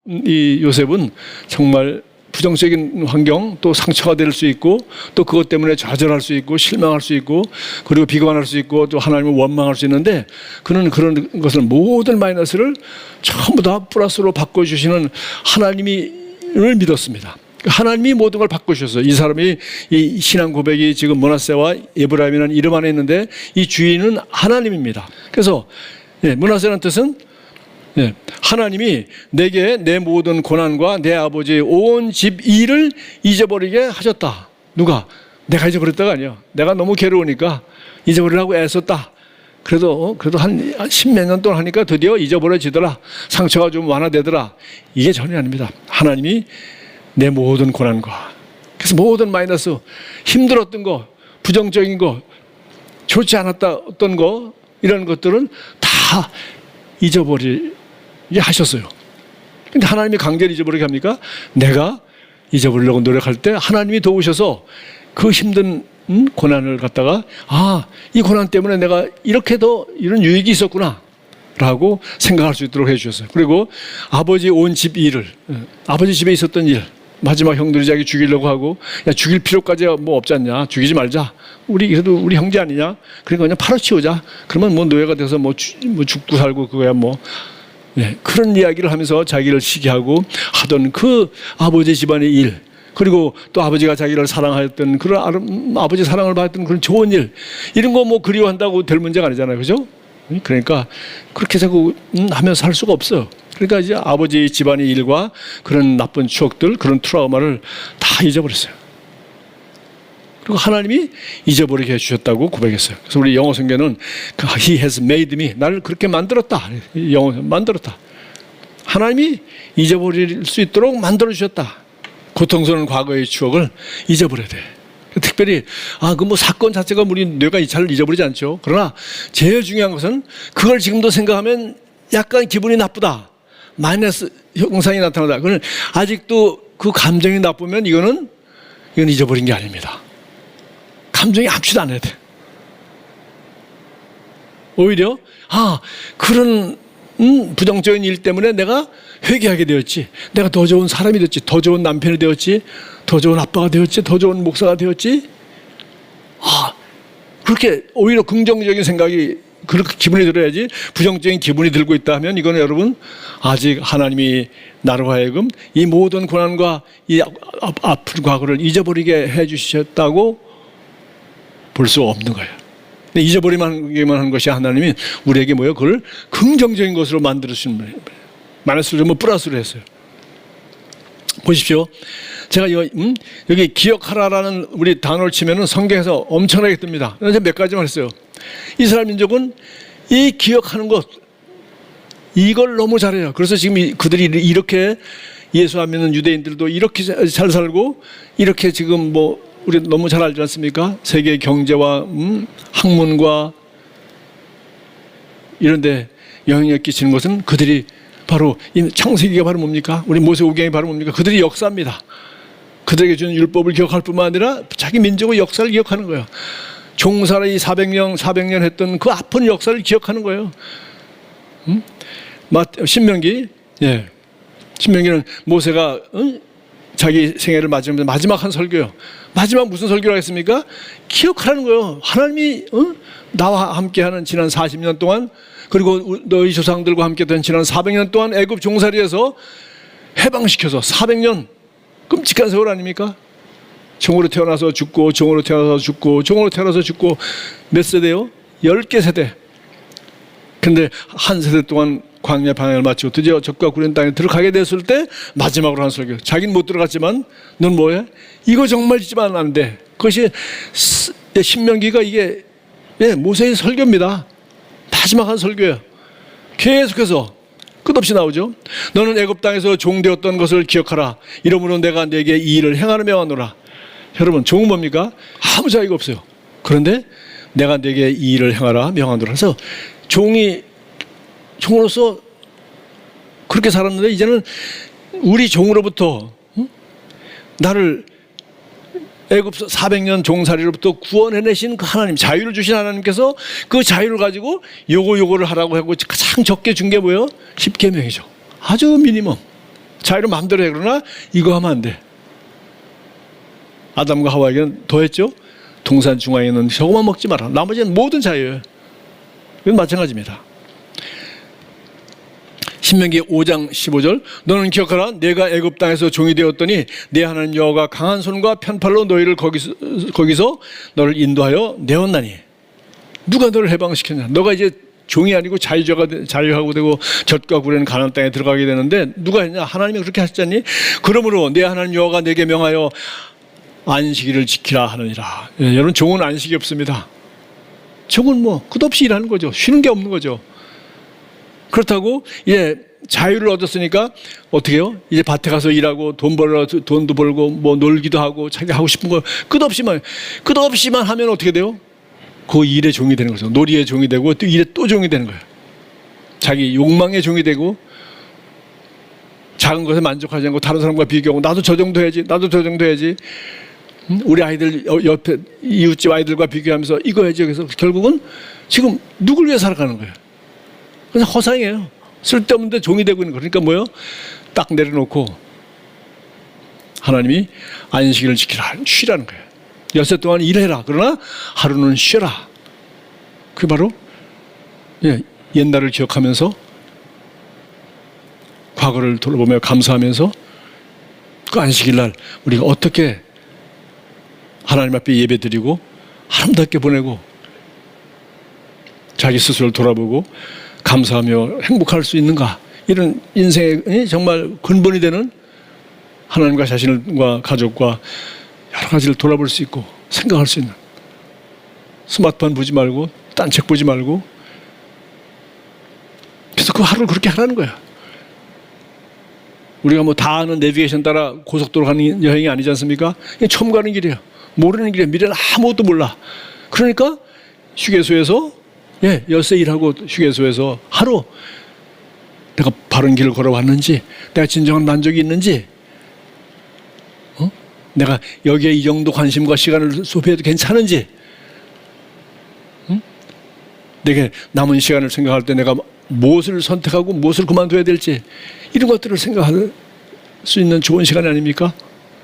이 요셉은 정말 부정적인 환경, 또 상처가 될 수 있고, 또 그것 때문에 좌절할 수 있고, 실망할 수 있고, 그리고 비관할 수 있고, 또 하나님을 원망할 수 있는데, 그는 그런 것을 모든 마이너스를 전부 다 플러스로 바꿔주시는 하나님을 믿었습니다. 하나님이 모든 걸 바꾸셨어요. 이 사람이 이 신앙 고백이 지금 므낫세와 에브라임이라는 이름 안에 있는데, 이 주인은 하나님입니다. 그래서 므낫세라는 뜻은 하나님이 내게 내 모든 고난과 내 아버지의 온 집 일을 잊어버리게 하셨다. 누가? 내가 잊어버렸다가 아니야. 내가 너무 괴로우니까 잊어버리려고 애썼다. 그래도 한 십몇 년 동안 하니까 드디어 잊어버려지더라. 상처가 좀 완화되더라. 이게 전혀 아닙니다. 하나님이 내 모든 고난과, 그래서 모든 마이너스, 힘들었던 거, 부정적인 거, 좋지 않았던 거, 이런 것들은 다 잊어버리게 하셨어요. 근데 하나님이 강제로 잊어버리게 합니까? 내가 잊어버리려고 노력할 때 하나님이 도우셔서 그 힘든 고난을 갖다가, 이 고난 때문에 내가 이렇게 더 이런 유익이 있었구나 라고 생각할 수 있도록 해주셨어요. 그리고 아버지 온 집 일을, 아버지 집에 있었던 일, 마지막 형들이 자기 죽이려고 하고, 야, 죽일 필요까지 뭐 없지 않냐, 죽이지 말자, 그래도 우리 형제 아니냐, 그러니까 그냥 팔아치우자, 그러면 뭐 노예가 돼서 뭐 죽고 살고 그거야 뭐. 그런 이야기를 하면서 자기를 시기하고 하던 그 아버지 집안의 일, 그리고 또 아버지가 자기를 사랑하였던 그런 아버지 사랑을 받았던 그런 좋은 일, 이런 거 뭐 그리워한다고 될 문제가 아니잖아요, 그죠? 그러니까 그렇게 자꾸 하면서 살 수가 없어요. 그러니까 이제 아버지 집안의 일과 그런 나쁜 추억들, 그런 트라우마를 다 잊어버렸어요. 그리고 하나님이 잊어버리게 해주셨다고 고백했어요. 그래서 우리 영어 성경은 He has made me, 나를 그렇게 만들었다. 영어 만들었다. 하나님이 잊어버릴 수 있도록 만들어주셨다. 고통스러운 과거의 추억을 잊어버려야 돼. 특별히 그 뭐 사건 자체가 우리 뇌가 잘 잊어버리지 않죠. 그러나 제일 중요한 것은 그걸 지금도 생각하면 약간 기분이 나쁘다, 마이너스 형상이 나타나다, 그건 아직도 그 감정이 나쁘면 이건 잊어버린 게 아닙니다. 감정이 악취도 안 해야 돼. 오히려 그런 부정적인 일 때문에 내가 회개하게 되었지, 내가 더 좋은 사람이 됐지, 더 좋은 남편이 되었지, 더 좋은 아빠가 되었지, 더 좋은 목사가 되었지. 그렇게 오히려 긍정적인 생각이, 그렇게 기분이 들어야지. 부정적인 기분이 들고 있다 하면 이거는 여러분 아직 하나님이 나로 하여금 이 모든 고난과 이 아픈 과거를 잊어버리게 해주셨다고 볼 수 없는 거예요. 잊어버리기만 한 것이 하나님이 우리에게 뭐예요? 그걸 긍정적인 것으로 만들어주시는 거예요. 마이너스를 뭐 플러스로 했어요. 보십시오. 제가 여기 기억하라라는 우리 단어를 치면은 성경에서 엄청나게 뜹니다. 제가 몇 가지만 했어요. 이스라엘 민족은 이 기억하는 것, 이걸 너무 잘해요. 그래서 지금 그들이 이렇게 예수 안 믿는 유대인들도 이렇게 잘 살고, 이렇게 지금 뭐 우리 너무 잘 알지 않습니까? 세계 경제와 학문과 이런 데 영향력 끼치는 것은 그들이 바로 이 창세기가 바로 뭡니까? 우리 모세오경이 바로 뭡니까? 그들이 역사입니다. 그들에게 준 율법을 기억할 뿐만 아니라 자기 민족의 역사를 기억하는 거예요. 종살이 400년 했던 그 아픈 역사를 기억하는 거예요. 신명기, 신명기는 모세가 자기 생애를 맞으면서 마지막 한 설교요. 마지막 무슨 설교를 하겠습니까? 기억하라는 거예요. 하나님이 나와 함께하는 지난 40년 동안, 그리고 너희 조상들과 함께된 지난 400년 동안 애굽 종살이에서 해방시켜서 400년 끔찍한 세월 아닙니까? 종으로 태어나서 죽고, 종으로 태어나서 죽고, 종으로 태어나서 죽고, 몇 세대요? 10개 세대. 근데 한 세대 동안 광야 방향을 마치고 드디어 적과 구린 땅에 들어가게 됐을 때 마지막으로 한 설교. 자기는 못 들어갔지만 넌 뭐해? 이거 정말 잊지만 안 돼. 그것이 신명기가 이게 모세의 설교입니다. 마지막 한 설교예요. 계속해서 끝없이 나오죠. 너는 애굽 땅에서 종되었던 것을 기억하라. 이러므로 내가 내게 이 일을 행하려 명하노라. 여러분, 종은 뭡니까? 아무 자유가 없어요. 그런데 내가 내게 이 일을 행하라 명하노라. 그래서 종으로서 그렇게 살았는데 이제는 우리 종으로부터 나를 애굽 400년 종살이로부터 구원해내신 그 하나님, 자유를 주신 하나님께서 그 자유를 가지고 요거를 하라고 하고 가장 적게 준 게 뭐예요? 10계명이죠. 아주 미니멈. 자유를 마음대로 해. 그러나 이거 하면 안 돼. 아담과 하와에게는 더 했죠. 동산 중앙에 있는 저거만 먹지 마라. 나머지는 모든 자유예요. 이건 마찬가지입니다. 신명기 5장 15절 너는 기억하라. 내가 애굽 땅에서 종이 되었더니 내 하나님 여호와가 강한 손과 편팔로 너희를 거기서 너를 인도하여 내었나니. 누가 너를 해방시켰냐. 너가 이제 종이 아니고 자유하고 되고 젖과 꿀에는 가나안 땅에 들어가게 되는데 누가 했냐. 하나님이 그렇게 하셨잖니. 그러므로 내 하나님 여호와가 내게 명하여 안식일을 지키라 하느니라. 예, 여러분 종은 안식이 없습니다. 종은 뭐 끝없이 일하는 거죠. 쉬는 게 없는 거죠. 그렇다고 자유를 얻었으니까 어떻게 해요? 이제 밭에 가서 일하고 돈도 벌고 뭐 놀기도 하고 자기 하고 싶은 거 끝없이만 하면 어떻게 돼요? 그 일의 종이 되는 거죠. 놀이의 종이 되고 또 일의 또 종이 되는 거예요. 자기 욕망의 종이 되고 작은 것에 만족하지 않고 다른 사람과 비교하고 나도 저 정도 해야지. 우리 아이들 옆에 이웃집 아이들과 비교하면서 이거 해야지. 그래서 결국은 지금 누굴 위해 살아가는 거예요? 그냥 허상이에요. 쓸데없는데 종이 되고 있는 거. 그러니까 뭐예요? 딱 내려놓고 하나님이 안식일을 지키라, 쉬라는 거예요. 엿새 동안 일해라. 그러나 하루는 쉬라. 그게 바로 옛날을 기억하면서 과거를 돌아보며 감사하면서 그 안식일 날 우리가 어떻게 하나님 앞에 예배드리고 아름답게 보내고 자기 스스로를 돌아보고 감사하며 행복할 수 있는가. 이런 인생의 정말 근본이 되는 하나님과 자신과 가족과 여러 가지를 돌아볼 수 있고 생각할 수 있는, 스마트폰 보지 말고 딴 책 보지 말고, 그래서 그 하루를 그렇게 하라는 거야. 우리가 뭐 다 아는 내비게이션 따라 고속도로 가는 여행이 아니지 않습니까? 이게 처음 가는 길이에요. 모르는 길이에요. 미래는 아무것도 몰라. 그러니까 휴게소에서 엿새 일하고 휴게소에서 하루 내가 바른 길을 걸어왔는지, 내가 진정한 만족이 있는지, 내가 여기에 이 정도 관심과 시간을 소비해도 괜찮은지, 내게 남은 시간을 생각할 때 내가 무엇을 선택하고 무엇을 그만둬야 될지, 이런 것들을 생각할 수 있는 좋은 시간이 아닙니까?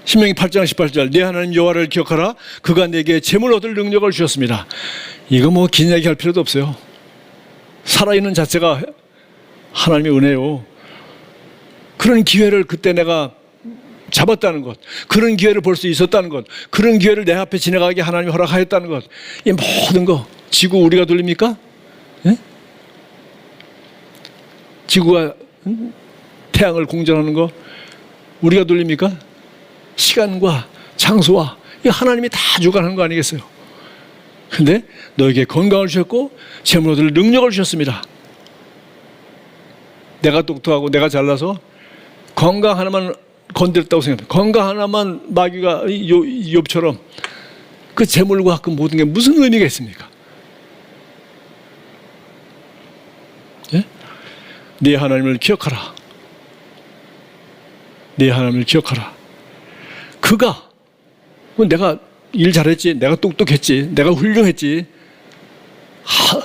신명기 8장 18절 내 하나님 여호와를 기억하라. 그가 내게 재물 얻을 능력을 주셨습니다. 이거 뭐 긴 얘기할 필요도 없어요. 살아있는 자체가 하나님의 은혜요. 그런 기회를 그때 내가 잡았다는 것, 그런 기회를 볼 수 있었다는 것, 그런 기회를 내 앞에 지나가게 하나님이 허락하였다는 것, 이 모든 거 지구 우리가 돌립니까? 지구가 태양을 공전하는 거 우리가 돌립니까? 시간과 장소와 이 하나님이 다 주관하는 거 아니겠어요? 근데 너에게 건강을 주셨고 재물 얻을 능력을 주셨습니다. 내가 똑똑하고 내가 잘나서 건강 하나만 건드렸다고 생각합니다. 건강 하나만 마귀가 욥처럼 그 재물과 그 모든 게 무슨 의미가 있습니까? 네 하나님을 기억하라. 네 하나님을 기억하라. 그가 내가 일 잘했지, 내가 똑똑했지, 내가 훌륭했지,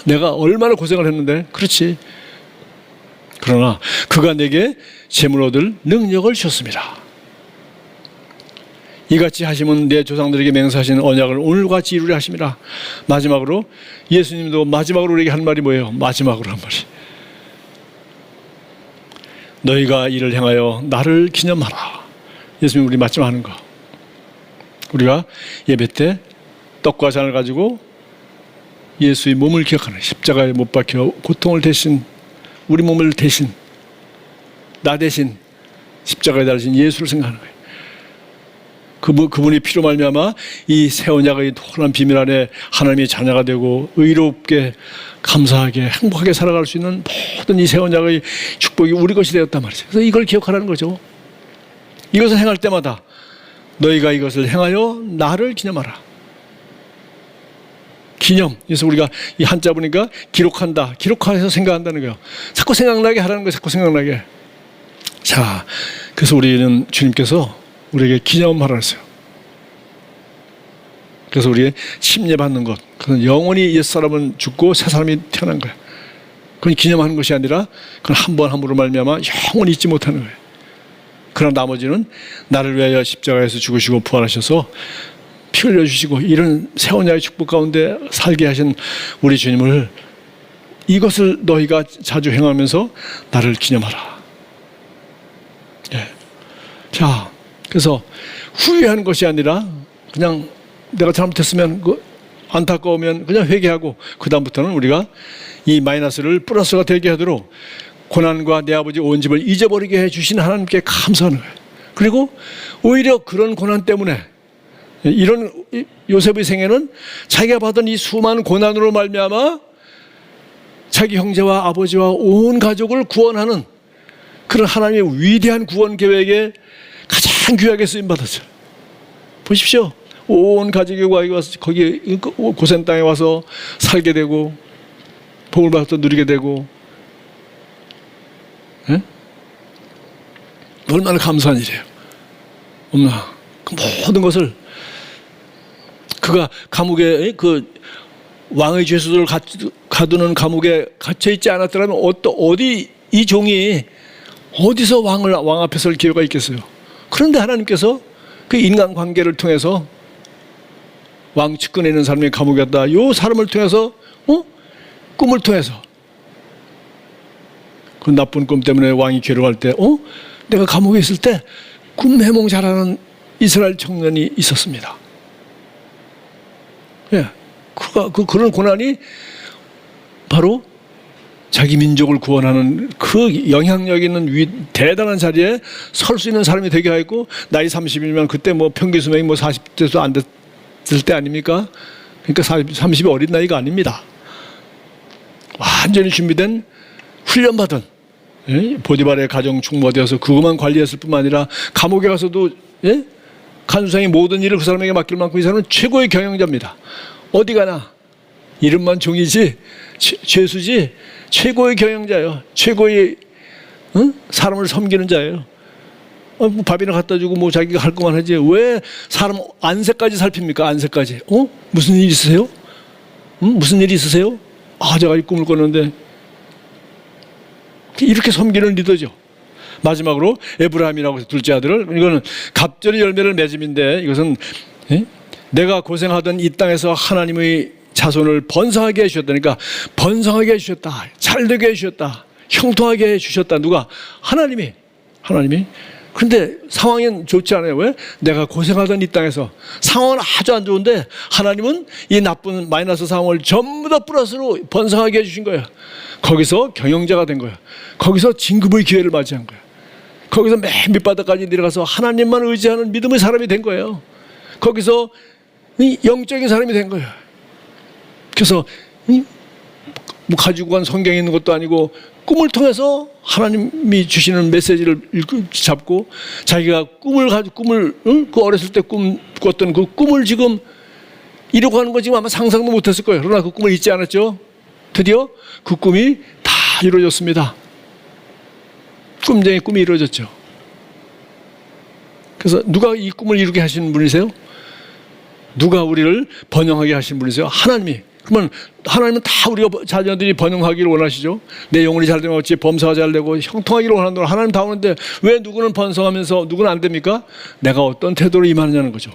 내가 얼마나 고생을 했는데, 그렇지. 그러나 그가 내게 재물 얻을 능력을 주셨습니다. 이같이 하시면 내 조상들에게 맹세하신 언약을 오늘같이 이루려 하심이라. 마지막으로 예수님도 마지막으로 우리에게 한 말이 뭐예요? 마지막으로 한 말이 너희가 이를 행하여 나를 기념하라. 예수님 우리 마지막 하는 거, 우리가 예배 때 떡과 잔을 가지고 예수의 몸을 기억하는, 십자가에 못 박혀 고통을 대신, 우리 몸을 대신, 나 대신 십자가에 달리신 예수를 생각하는 거예요. 그분이 피로 말미암아 이 새 언약의 통한 비밀 안에 하나님의 자녀가 되고 의롭게 감사하게 행복하게 살아갈 수 있는 모든 이 새 언약의 축복이 우리 것이 되었단 말이죠. 그래서 이걸 기억하라는 거죠. 이것을 행할 때마다 너희가 이것을 행하여 나를 기념하라. 기념. 그래서 우리가 이 한자 보니까 기록한다, 기록해서 생각한다는 거예요. 자꾸 생각나게 하라는 거예요. 자꾸 생각나게. 자, 그래서 우리는 주님께서 우리에게 기념하라 했어요. 그래서 우리의 침례받는 것, 그건 영원히 옛사람은 죽고 새 사람이 태어난 거예요. 그건 기념하는 것이 아니라 그건 한 번 함으로 말미암아 영원히 잊지 못하는 거예요. 그러나 나머지는 나를 위하여 십자가에서 죽으시고 부활하셔서 피 흘려주시고 이런 새 언약의 축복 가운데 살게 하신 우리 주님을, 이것을 너희가 자주 행하면서 나를 기념하라. 예. 자, 그래서 후회하는 것이 아니라 그냥 내가 잘못했으면 안타까우면 그냥 회개하고 그 다음부터는 우리가 이 마이너스를 플러스가 되게 하도록 고난과 내 아버지 온 집을 잊어버리게 해주신 하나님께 감사하는 거예요. 그리고 오히려 그런 고난 때문에, 이런 요셉의 생애는 자기가 받은 이 수많은 고난으로 말미암아 자기 형제와 아버지와 온 가족을 구원하는 그런 하나님의 위대한 구원 계획에 가장 귀하게 쓰임받았어요. 보십시오. 온 가족이 와서 거기 고센 땅에 와서 살게 되고 복을 받아서 누리게 되고, 예? 얼마나 감사한 일이에요. 엄마, 그 모든 것을 그가 감옥에, 그 왕의 죄수들을 가두는 감옥에 갇혀 있지 않았더라면 어디 이 종이 어디서 왕 앞에 설 기회가 있겠어요. 그런데 하나님께서 그 인간 관계를 통해서 왕 측근에 있는 사람이 감옥에 갔다, 이 사람을 통해서, 꿈을 통해서, 그 나쁜 꿈 때문에 왕이 괴로워할 때, 내가 감옥에 있을 때 꿈 해몽 잘하는 이스라엘 청년이 있었습니다. 예, 그런 고난이 바로 자기 민족을 구원하는 그 영향력 있는 대단한 자리에 설 수 있는 사람이 되게 하였고, 나이 30이면 그때 뭐 평균 수명이 뭐 40대도 안 됐을 때 아닙니까? 그러니까 30이 어린 나이가 아닙니다. 완전히 준비된, 훈련받은, 보디발의 가정 총무되어서 그것만 관리했을 뿐만 아니라 감옥에 가서도, 간수상의 모든 일을 그 사람에게 맡길 만큼 이 사람은 최고의 경영자입니다. 어디 가나 이름만 종이지 죄수지 최고의 경영자예요. 최고의 사람을 섬기는 자예요. 밥이나 갖다 주고 뭐 자기가 할 것만 하지 왜 사람 안세까지 살핍니까? 안세까지. 무슨 일 있으세요? 무슨 일이 있으세요? 제가 이 꿈을 꿨는데. 이렇게 섬기는 리더죠. 마지막으로 에브라임이라고 해서 둘째 아들을, 이거는 갑절의 열매를 맺음인데, 이것은 내가 고생하던 이 땅에서 하나님의 자손을 번성하게 해주셨다니까, 번성하게 해주셨다, 잘되게 해주셨다, 형통하게 해주셨다. 누가? 하나님이. 그런데 상황은 좋지 않아요. 왜? 내가 고생하던 이 땅에서 상황은 아주 안 좋은데 하나님은 이 나쁜 마이너스 상황을 전부 다 플러스로 번성하게 해주신 거예요. 거기서 경영자가 된 거예요. 거기서 진급의 기회를 맞이한 거예요. 거기서 맨 밑바닥까지 내려가서 하나님만 의지하는 믿음의 사람이 된 거예요. 거기서 영적인 사람이 된 거예요. 그래서 뭐 가지고 간 성경에 있는 것도 아니고 꿈을 통해서 하나님이 주시는 메시지를 잡고 자기가 그 어렸을 때 꿨던 그 꿈을 지금 이루고 하는 거 지금 아마 상상도 못했을 거예요. 그러나 그 꿈을 잊지 않았죠. 드디어 그 꿈이 다 이루어졌습니다. 꿈쟁이 꿈이 이루어졌죠. 그래서 누가 이 꿈을 이루게 하신 분이세요? 누가 우리를 번영하게 하신 분이세요? 하나님이. 그러면 하나님은 다 우리가 자녀들이 번영하기를 원하시죠. 내 영혼이 잘 되면 어찌 범사가 잘 되고 형통하기를 원하는 하나님 다 오는데 왜 누구는 번성하면서 누구는 안 됩니까? 내가 어떤 태도로 임하느냐는 거죠.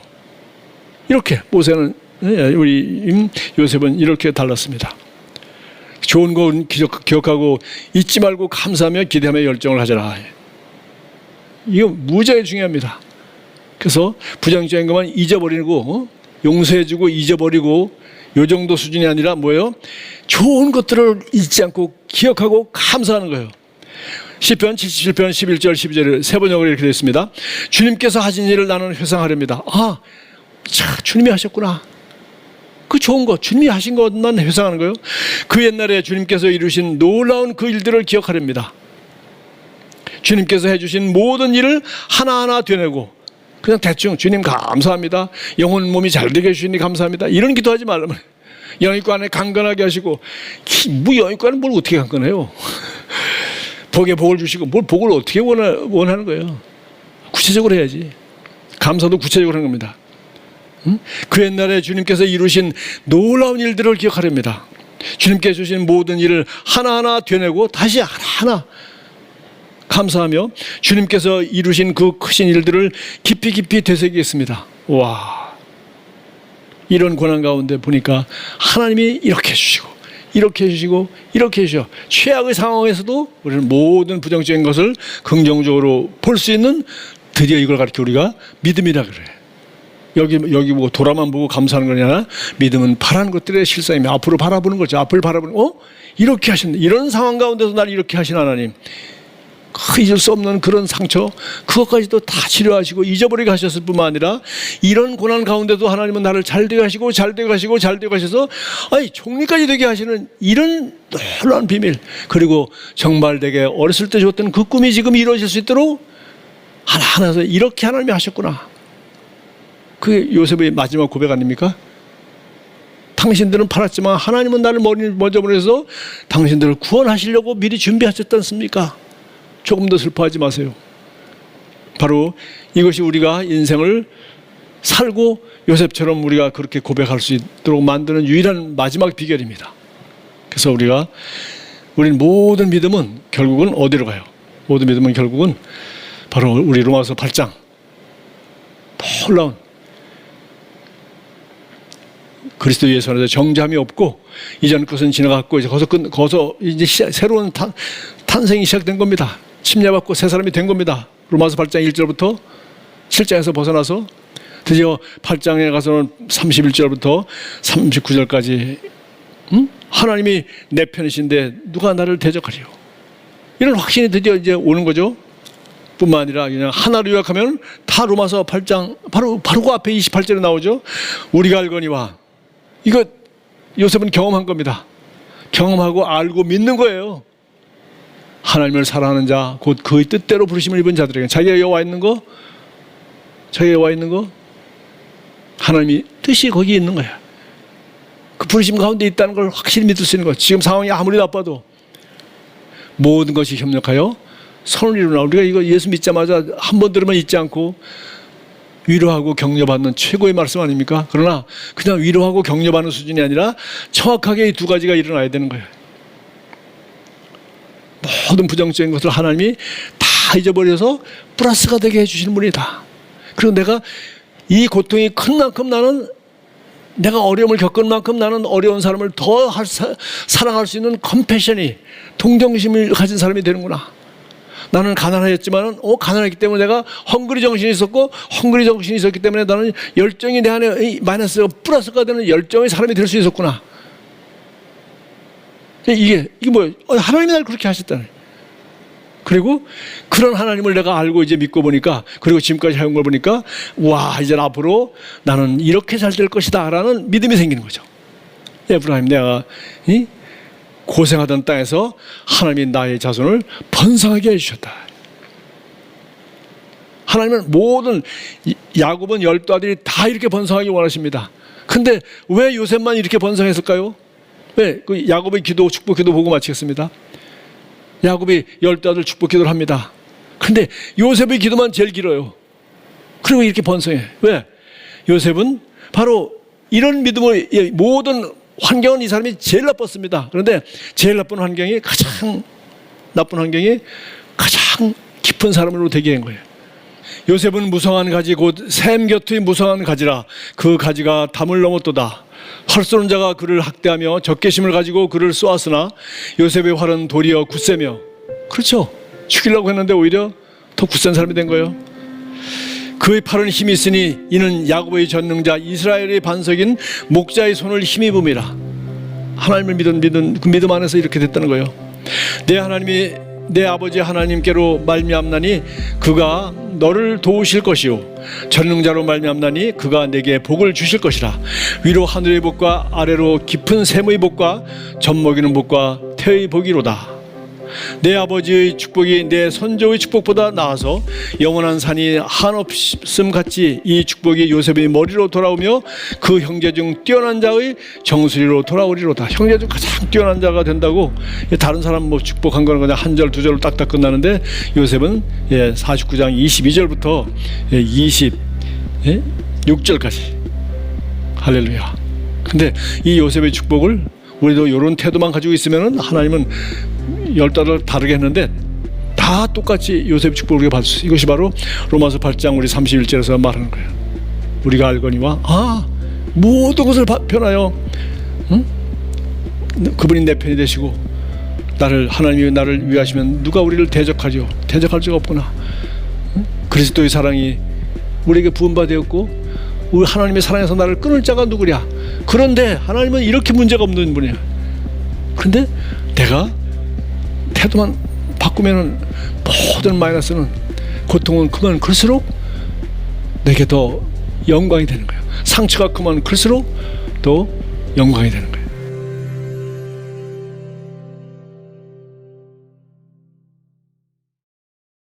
이렇게 모세는, 우리 요셉은 이렇게 달랐습니다. 좋은 거 기억하고 잊지 말고 감사하며 기대하며 열정을 하자라. 이거 무지하게 중요합니다. 그래서 부정적인 것만 잊어버리고 용서해주고 잊어버리고 요 정도 수준이 아니라 뭐예요? 좋은 것들을 잊지 않고 기억하고 감사하는 거예요. 시편 77편 11절 12절에 세 번역으로 이렇게 되어 있습니다. 주님께서 하신 일을 나는 회상하렵니다. 주님이 하셨구나. 그 좋은 것, 주님이 하신 것만 회상하는 거예요. 그 옛날에 주님께서 이루신 놀라운 그 일들을 기억하렵니다. 주님께서 해주신 모든 일을 하나하나 되뇌고 그냥 대충 주님 감사합니다. 영혼 몸이 잘 되게 해주시니 감사합니다. 이런 기도하지 말라면 영육과 안에 강건하게 하시고 뭐 영육과는 뭘 어떻게 강건해요? 복에 복을 주시고 뭘 복을 어떻게 원하는 거예요? 구체적으로 해야지. 감사도 구체적으로 하는 겁니다. 그 옛날에 주님께서 이루신 놀라운 일들을 기억하렵니다. 주님께서 주신 모든 일을 하나하나 되뇌고 다시 하나하나 감사하며 주님께서 이루신 그 크신 일들을 깊이 깊이 되새기겠습니다. 와, 이런 고난 가운데 보니까 하나님이 이렇게 해주시고 이렇게 해주시고 이렇게 해주셔. 최악의 상황에서도 우리는 모든 부정적인 것을 긍정적으로 볼 수 있는, 드디어 이걸 가르쳐 우리가 믿음이라 그래. 여기 뭐 돌아만 보고 감사하는 거냐? 아니라 믿음은 바라는 것들의 실상이며 앞으로 바라보는 거죠. 앞을 바라보는, 이렇게 하신다. 이런 상황 가운데서 날 이렇게 하신 하나님, 잊을 수 없는 그런 상처, 그것까지도 다 치료하시고 잊어버리게 하셨을 뿐만 아니라 이런 고난 가운데도 하나님은 나를 잘되게 하시고 잘되게 하시고 잘되게 하셔서 총리까지 되게 하시는 이런 놀라운 비밀, 그리고 정말 내게 어렸을 때 줬던 그 꿈이 지금 이루어질 수 있도록 하나하나서 이렇게 하나님이 하셨구나. 그게 요셉의 마지막 고백 아닙니까? 당신들은 팔았지만 하나님은 나를 먼저 보내서 당신들을 구원하시려고 미리 준비하셨지 않습니까? 조금 더 슬퍼하지 마세요. 바로 이것이 우리가 인생을 살고 요셉처럼 우리가 그렇게 고백할 수 있도록 만드는 유일한 마지막 비결입니다. 그래서 우리는 모든 믿음은 결국은 어디로 가요? 모든 믿음은 결국은 바로 우리 로마서 8장 놀라운 그리스도 예수 안에서 정죄함이 없고 이전 것은 지나갔고 이제 거기서 이제 새로운 탄생이 시작된 겁니다. 침례받고 새 사람이 된 겁니다. 로마서 8장 1절부터 7장에서 벗어나서 드디어 8장에 가서는 31절부터 39절까지 하나님이 내 편이신데 누가 나를 대적하리요? 이런 확신이 드디어 이제 오는 거죠. 뿐만 아니라 그냥 하나로 요약하면 다 로마서 8장 바로 그 앞에 28절에 나오죠. 우리가 알거니와, 이거 요셉은 경험한 겁니다. 경험하고 알고 믿는 거예요. 하나님을 사랑하는 자, 곧 그의 뜻대로 부르심을 입은 자들에게, 자기가 여기 와 있는 거, 하나님이 뜻이 거기 있는 거야. 그 부르심 가운데 있다는 걸 확실히 믿을 수 있는 거야. 지금 상황이 아무리 나빠도 모든 것이 협력하여 선을 이루나. 우리가 이거 예수 믿자마자 한 번 들으면 잊지 않고 위로하고 격려받는 최고의 말씀 아닙니까? 그러나 그냥 위로하고 격려받는 수준이 아니라 정확하게 이 두 가지가 일어나야 되는 거예요. 모든 부정적인 것을 하나님이 다 잊어버려서 플러스가 되게 해주시는 분이다. 그리고 내가 이 고통이 큰 만큼 나는, 내가 어려움을 겪은 만큼 나는 어려운 사람을 더 사랑할 수 있는 컴패션이, 동정심을 가진 사람이 되는구나. 나는 가난하였지만은 가난했기 때문에 내가 헝그리 정신이 있었고, 헝그리 정신이 있었기 때문에 나는 열정이 내 안에 마이너스가 플러스가 되는 열정의 사람이 될 수 있었구나. 이게 뭐예요? 하나님이 날 그렇게 하셨다는. 그리고 그런 하나님을 내가 알고 이제 믿고 보니까, 그리고 지금까지 해온 걸 보니까, 와, 이제 앞으로 나는 이렇게 잘 될 것이다 라는 믿음이 생기는 거죠. 에브라임, 내가 고생하던 땅에서 하나님이 나의 자손을 번성하게 해주셨다. 하나님은 모든, 야곱은 12아들이 다 이렇게 번성하기 원하십니다. 근데 왜 요셉만 이렇게 번성했을까요? 왜? 그 야곱의 기도, 축복 기도 보고 마치겠습니다. 야곱이 12아들 축복 기도를 합니다. 근데 요셉의 기도만 제일 길어요. 그리고 이렇게 번성해. 왜? 요셉은 바로 이런 믿음을, 모든 환경은 이 사람이 제일 나빴습니다. 그런데 제일 나쁜 환경이 가장 깊은 사람으로 되게 한 거예요. 요셉은 무성한 가지 곧 샘 곁의 무성한 가지라. 그 가지가 담을 넘었도다. 활 쏘는 자가 그를 학대하며 적개심을 가지고 그를 쏘았으나 요셉의 활은 도리어 굳세며, 그렇죠, 죽이려고 했는데 오히려 더 굳센 사람이 된 거예요. 그의 팔은 힘이 있으니 이는 야곱의 전능자 이스라엘의 반석인 목자의 손을 힘입음이라. 하나님을 믿은 그 믿음 안에서 이렇게 됐다는 거예요. 내 하나님이 내 아버지 하나님께로 말미암나니 그가 너를 도우실 것이요 전능자로 말미암나니 그가 내게 복을 주실 것이라. 위로 하늘의 복과 아래로 깊은 샘의 복과 젖먹이는 복과 태의 복이로다. 내 아버지의 축복이 내 선조의 축복보다 나아서 영원한 산이 한없음 같이 이 축복이 요셉의 머리로 돌아오며 그 형제 중 뛰어난 자의 정수리로 돌아오리로다. 형제 중 가장 뛰어난 자가 된다고. 다른 사람 뭐 축복한 거는 그냥 한 절 두 절로 딱딱 끝나는데 요셉은 49장 22절부터 26절까지 할렐루야. 근데 이 요셉의 축복을 우리도 이런 태도만 가지고 있으면은 하나님은 12아들 다르게 했는데 다 똑같이 요셉의 축복을 우리가 받을 수 있어요. 이것이 바로 로마서 8장 우리 31절에서 말하는 거예요. 우리가 알거니와 모든 것을 변하여 그분이 내 편이 되시고 하나님이 나를 위하시면 누가 우리를 대적하죠? 대적할 수가 없구나. 그리스도의 사랑이 우리에게 부은바되었고 우리 하나님의 사랑에서 나를 끊을 자가 누구랴. 그런데 하나님은 이렇게 문제가 없는 분이야. 그런데 내가 태도만 바꾸면은 모든 마이너스는 고통은 크면 클수록 내게 더 영광이 되는 거예요. 상처가 크면 클수록 더 영광이 되는 거예요.